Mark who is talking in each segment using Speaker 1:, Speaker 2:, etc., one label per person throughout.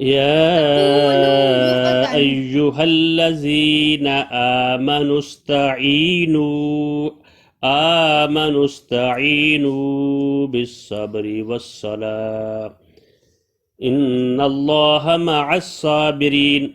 Speaker 1: يا أيها الذين آمنوا استعينوا بالصبر والصلاة إن الله مع الصابرين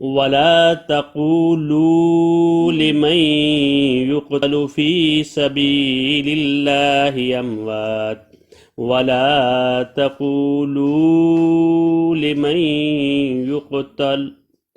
Speaker 1: ولا تقولوا لمن يقتل في سبيل الله أموات ولا تقولوا لمن يقتل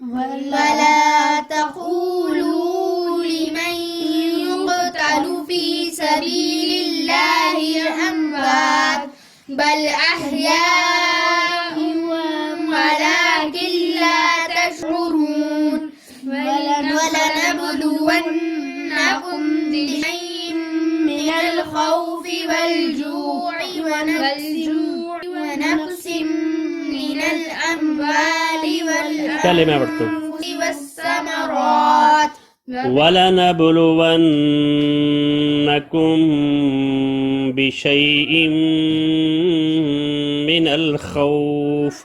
Speaker 2: ولا تقولوا لمن يقتل في سبيل الله أموات بل أحياء ولكن لا تشعرون ولنبلونكم بشيء من الخوف والجوع ونقص من الأموال والأنفس والثمرات
Speaker 1: ولنبلونكم بشيء من الخوف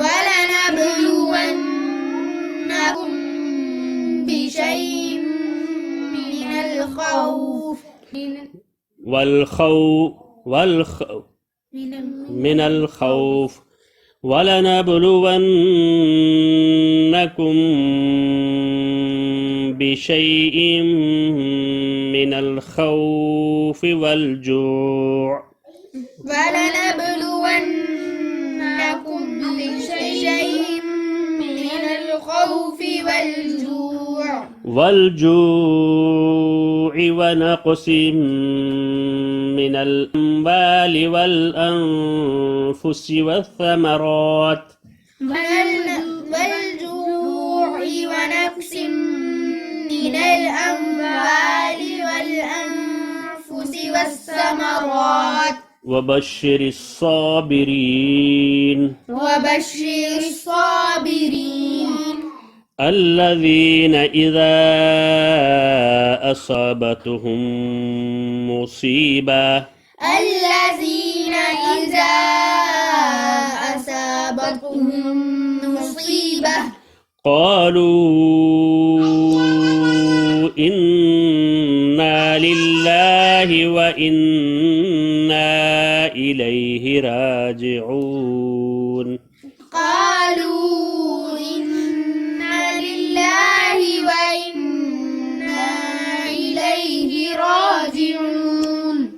Speaker 2: ولنبلونكم بشيء من الخوف من الخوف ولنبلونكم بشيء من الخوف والجوع ولنبلونكم بشيء من الخوف
Speaker 1: والجوع ونقص من الأموال والأنفس والثمرات
Speaker 2: والجوع ونقص من الأموال والأنفس والثمرات
Speaker 1: وبشر الصابرين الذين إذا أصابتهم مصيبة قالوا إنا لله وإنا إليه راجعون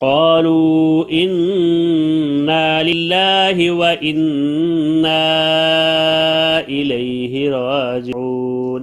Speaker 1: قالوا إنا لله وإنا إليه راجعون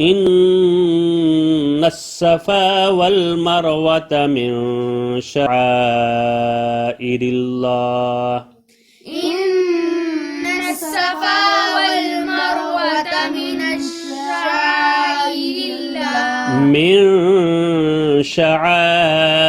Speaker 1: إن الصفا والمروة من شعائر الله
Speaker 2: إن الصفا والمروة من شعائر الله
Speaker 1: من شعائر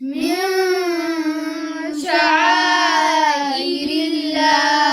Speaker 2: من شعائر الله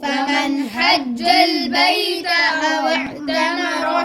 Speaker 2: فمن حج البيت أو اعتمره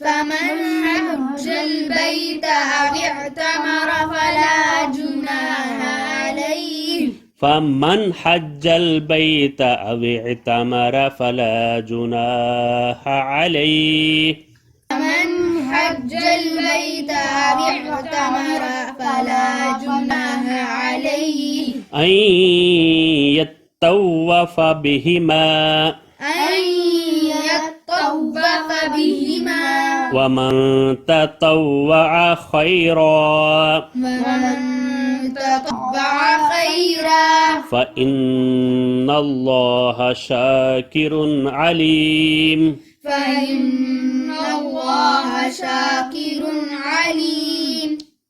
Speaker 2: فمن حج البيت أو اعتمر فلا جناح عليه
Speaker 1: فمن حج البيت أو اعتمر فلا جناح عليه
Speaker 2: فمن حج البيت أو اعتمر فلا جناح عليه
Speaker 1: أن يطوف بهما
Speaker 2: أن يطوف بهما
Speaker 1: ومن تطوع خيرا
Speaker 2: ومن تطوع خيرا
Speaker 1: فإن الله شاكر عليم
Speaker 2: فإن الله شاكر عليم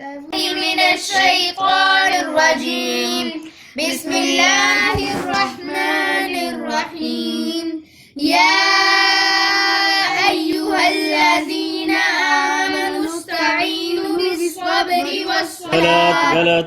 Speaker 2: من الشيطان الرجيم بسم الله الرحمن الرحيم يا أيها الذين آمنوا استعينوا بالصبر والصلاة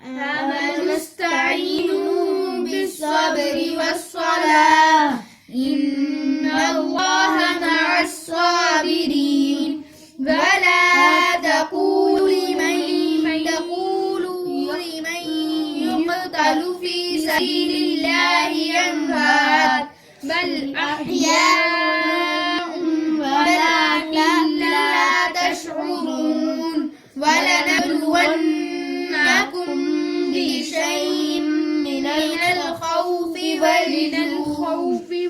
Speaker 2: آمنوا استعينوا بالصبر والصلاة إن الله مع الصابرين ولا تقولوا لمن يقتل في سبيل الله أموات بل أحياء ولكن لا تشعرون ولنبلونكم بشيء من الخوف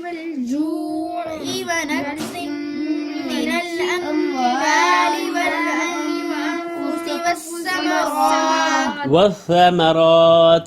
Speaker 2: والجوع ونقص من الأموال والأنفس
Speaker 1: والثمرات
Speaker 2: والثمرات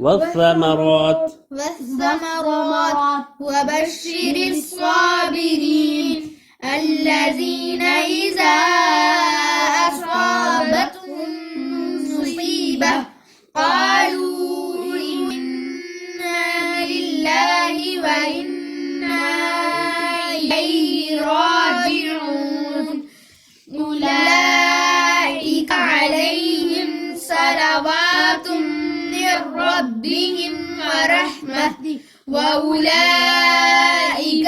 Speaker 1: والثمرات
Speaker 2: وبشر الصابرين الذين إذا أصابتهم مصيبة قالوا إنا لله وإنا إليه راجعون أولئك عليهم صلوات من ربهم ورحمة وأولئك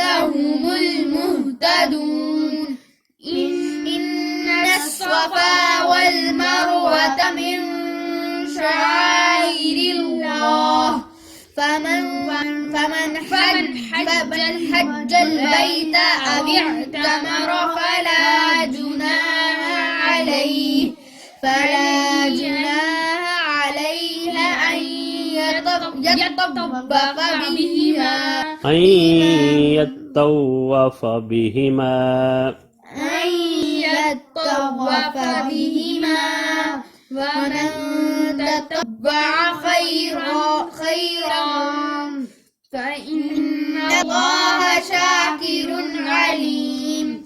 Speaker 2: هم المهتدون إن الصفا والمروة من شعائر الله فمن حج البيت أو اعتمر فلا جناح عليه أن
Speaker 1: يطوف بهما
Speaker 2: ومن تطوع خيرا فإن الله شاكر عليم